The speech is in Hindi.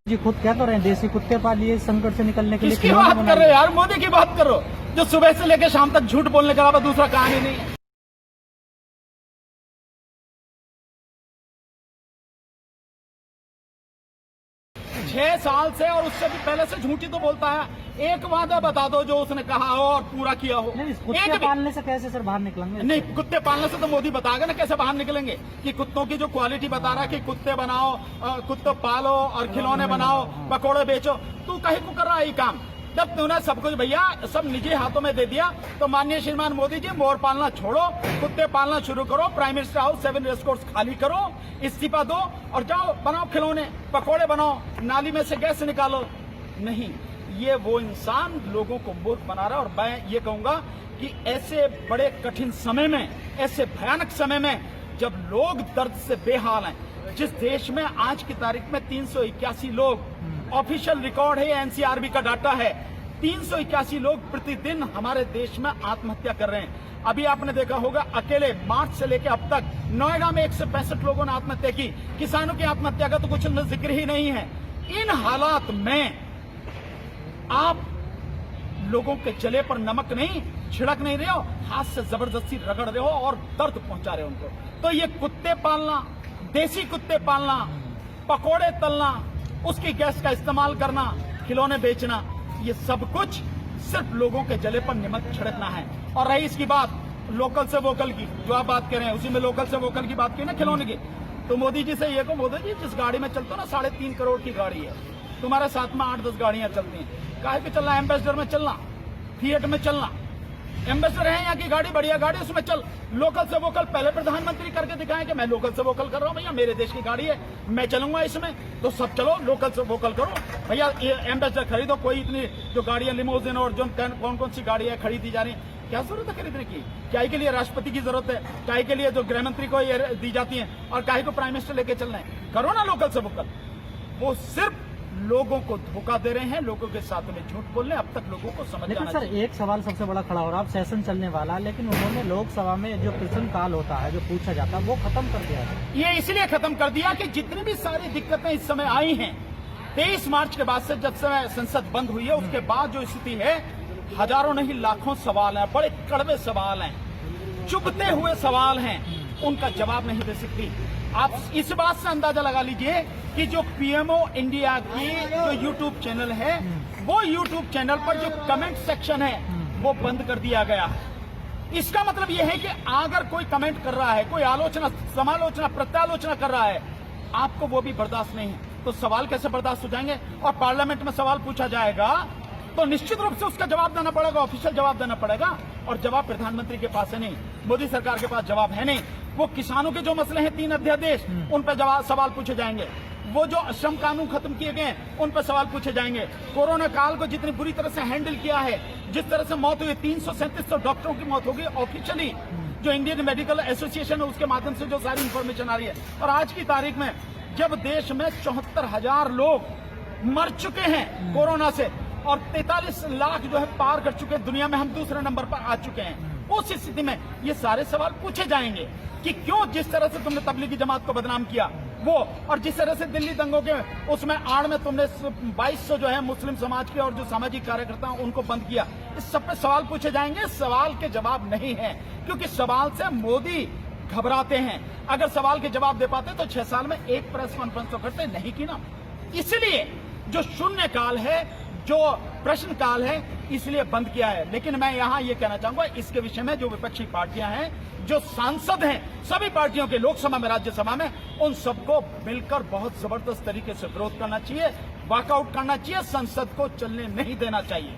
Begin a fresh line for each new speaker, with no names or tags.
जी खुद क्या कर रहे हैं, देसी कुत्ते पालिए संकट से निकलने के लिए।
किसकी बात कर रहे हो यार? मोदी की बात करो, जो सुबह से लेकर शाम तक झूठ बोलने के अलावा दूसरा काम ही नहीं है। 6 साल से और उससे भी पहले से झूठी तो बोलता है। एक वादा बता दो जो उसने कहा हो और पूरा किया हो।
कुत्ते पालने से कैसे सर बाहर निकलेंगे?
नहीं, कुत्ते पालने से तो मोदी बताएगा ना कैसे बाहर निकलेंगे, कि कुत्तों की जो क्वालिटी बता रहा है कि कुत्ते बनाओ, कुत्ते पालो और खिलौने बनाओ, पकौड़े बेचो। तू कहीं को कर रहा है ये काम? जब तूने सब कुछ भैया सब निजी हाथों में दे दिया, तो माननीय श्रीमान मोदी जी मोर पालना छोड़ो, कुत्ते पालना शुरू करो, prime minister house 7 race course खाली करो, इस्तीफा दो और जाओ बनाओ खिलौने, पकौड़े बनाओ, नाली में से गैस निकालो। नहीं, ये वो इंसान लोगों को मूर्ख बना रहा है। और मैं ये कहूंगा कि ऐसे बड़े कठिन समय में, ऐसे भयानक समय में, जब लोग दर्द से बेहाल हैं, जिस देश में आज की तारीख में 381 लोग, ऑफिशियल रिकॉर्ड है, एनसीआरबी का डाटा है, 381 लोग प्रतिदिन हमारे देश में आत्महत्या कर रहे हैं। अभी आपने देखा होगा अकेले मार्च से लेकर अब तक नोएडा में 165 लोगों ने आत्महत्या की। किसानों की आत्महत्या का तो कुछ जिक्र ही नहीं है। इन हालात में आप लोगों के जले पर नमक नहीं छिड़क नहीं रहे हो, हाथ से जबरदस्ती रगड़ रहे हो और दर्द पहुंचा रहे हो उनको। तो ये कुत्ते पालना, देसी कुत्ते पालना, पकोड़े तलना, उसकी गैस का इस्तेमाल करना, खिलौने बेचना, ये सब कुछ सिर्फ लोगों के जले पर नमक छिड़कना है। और रही इसकी बात लोकल से वोकल की, जो आप बात कर रहे हैं उसी में लोकल से वोकल की बात की ना, खिलौने की। तो मोदी जी से ये को, मोदी जी जिस गाड़ी में चलते हो ना, 3.5 करोड़ की गाड़ी है, तुम्हारे साथ में 8-10 गाड़ियां चलती हैं, काहे पे चलना? एम्बेसडर में चलना, फिएट में चलना। एम्बेसडर है यहाँ की गाड़ी, बढ़िया गाड़ी, उसमें चल। लोकल से वोकल पहले प्रधानमंत्री करके दिखाएं कि मैं लोकल से वोकल कर रहा हूँ भैया, मेरे देश की गाड़ी है, मैं चलूंगा इसमें। तो सब चलो लोकल से वोकल करो भैया, एम्बेसडर खरीदो। कोई इतनी जो गाड़ियां लिमोजिन और जो कौन कौन सी गाड़ियां खरीदी जा रही, क्या जरूरत है खरीदने की? क्या के लिए राष्ट्रपति की जरूरत है? क्या के लिए जो गृह मंत्री को ये दी जाती है? और क्या को प्राइम मिनिस्टर लेके चलना है? करो ना लोकल से वोकल। वो सिर्फ लोगों को धोखा दे रहे हैं, लोगों के साथ में झूठ बोल रहे हैं। अब तक लोगों को समझ आना चाहिए।
सर एक सवाल सबसे बड़ा खड़ा हो रहा है, अब सेशन चलने वाला, लेकिन उन्होंने लोकसभा में जो प्रश्न काल होता है, जो पूछा जाता है, वो खत्म कर दिया है।
ये इसलिए खत्म कर दिया कि जितनी भी सारी दिक्कतें इस समय आई हैं, 23 मार्च के बाद से जब समय संसद बंद हुई है, उसके बाद जो स्थिति है, हजारों नहीं लाखों सवाल हैं, बड़े कड़वे सवाल हैं, चुभते हुए सवाल हैं, उनका जवाब नहीं दे सकती। आप इस बात से अंदाजा लगा लीजिए कि जो पीएमओ इंडिया की जो यूट्यूब चैनल है, वो यूट्यूब चैनल पर जो कमेंट सेक्शन है वो बंद कर दिया गया है। इसका मतलब यह है कि अगर कोई कमेंट कर रहा है, कोई आलोचना, समालोचना, प्रत्यालोचना कर रहा है, आपको वो भी बर्दाश्त नहीं है, तो सवाल कैसे बर्दाश्त हो जाएंगे? और पार्लियामेंट में सवाल पूछा जाएगा तो निश्चित रूप से उसका जवाब देना पड़ेगा, ऑफिशियल जवाब देना पड़ेगा। और जवाब प्रधानमंत्री के पास है नहीं, मोदी सरकार के पास जवाब है नहीं। वो किसानों के जो मसले हैं 3 अध्यादेश, उन पर सवाल पूछे जाएंगे। वो जो श्रम कानून खत्म किए गए उन पर सवाल पूछे जाएंगे। कोरोना काल को जितनी बुरी तरह से हैंडल किया है, जिस तरह से मौत हुई, 337 डॉक्टरों की मौत हो गई ऑफिशियली, जो इंडियन मेडिकल एसोसिएशन है उसके माध्यम से जो सारी इंफॉर्मेशन आ रही है। और आज की तारीख में जब देश में 74,000 लोग मर चुके हैं कोरोना से और 43 लाख जो है पार कर चुके हैं, दुनिया में हम दूसरे नंबर पर आ चुके हैं, उस स्थिति में ये सारे सवाल पूछे जाएंगे कि क्यों जिस तरह से तुमने तबलीगी जमात को बदनाम किया वो, और जिस तरह से दिल्ली दंगों के उसमें आड़ में तुमने 2200 जो है मुस्लिम समाज के और जो सामाजिक कार्यकर्ता हैं उनको बंद किया, इस सब पे सवाल पूछे जाएंगे। सवाल के जवाब नहीं है, क्योंकि सवाल से मोदी घबराते हैं। अगर सवाल के जवाब दे पाते तो 6 साल में एक प्रेस कॉन्फ्रेंस तो करते, नहीं की ना। इसलिए जो शून्य काल है, जो प्रश्न काल है, इसलिए बंद किया है। लेकिन मैं यहां ये कहना चाहूंगा, इसके विषय में जो विपक्षी पार्टियां हैं, जो सांसद हैं सभी पार्टियों के, लोकसभा में, राज्यसभा में, उन सबको मिलकर बहुत जबरदस्त तरीके से विरोध करना चाहिए, वॉकआउट करना चाहिए, संसद को चलने नहीं देना चाहिए।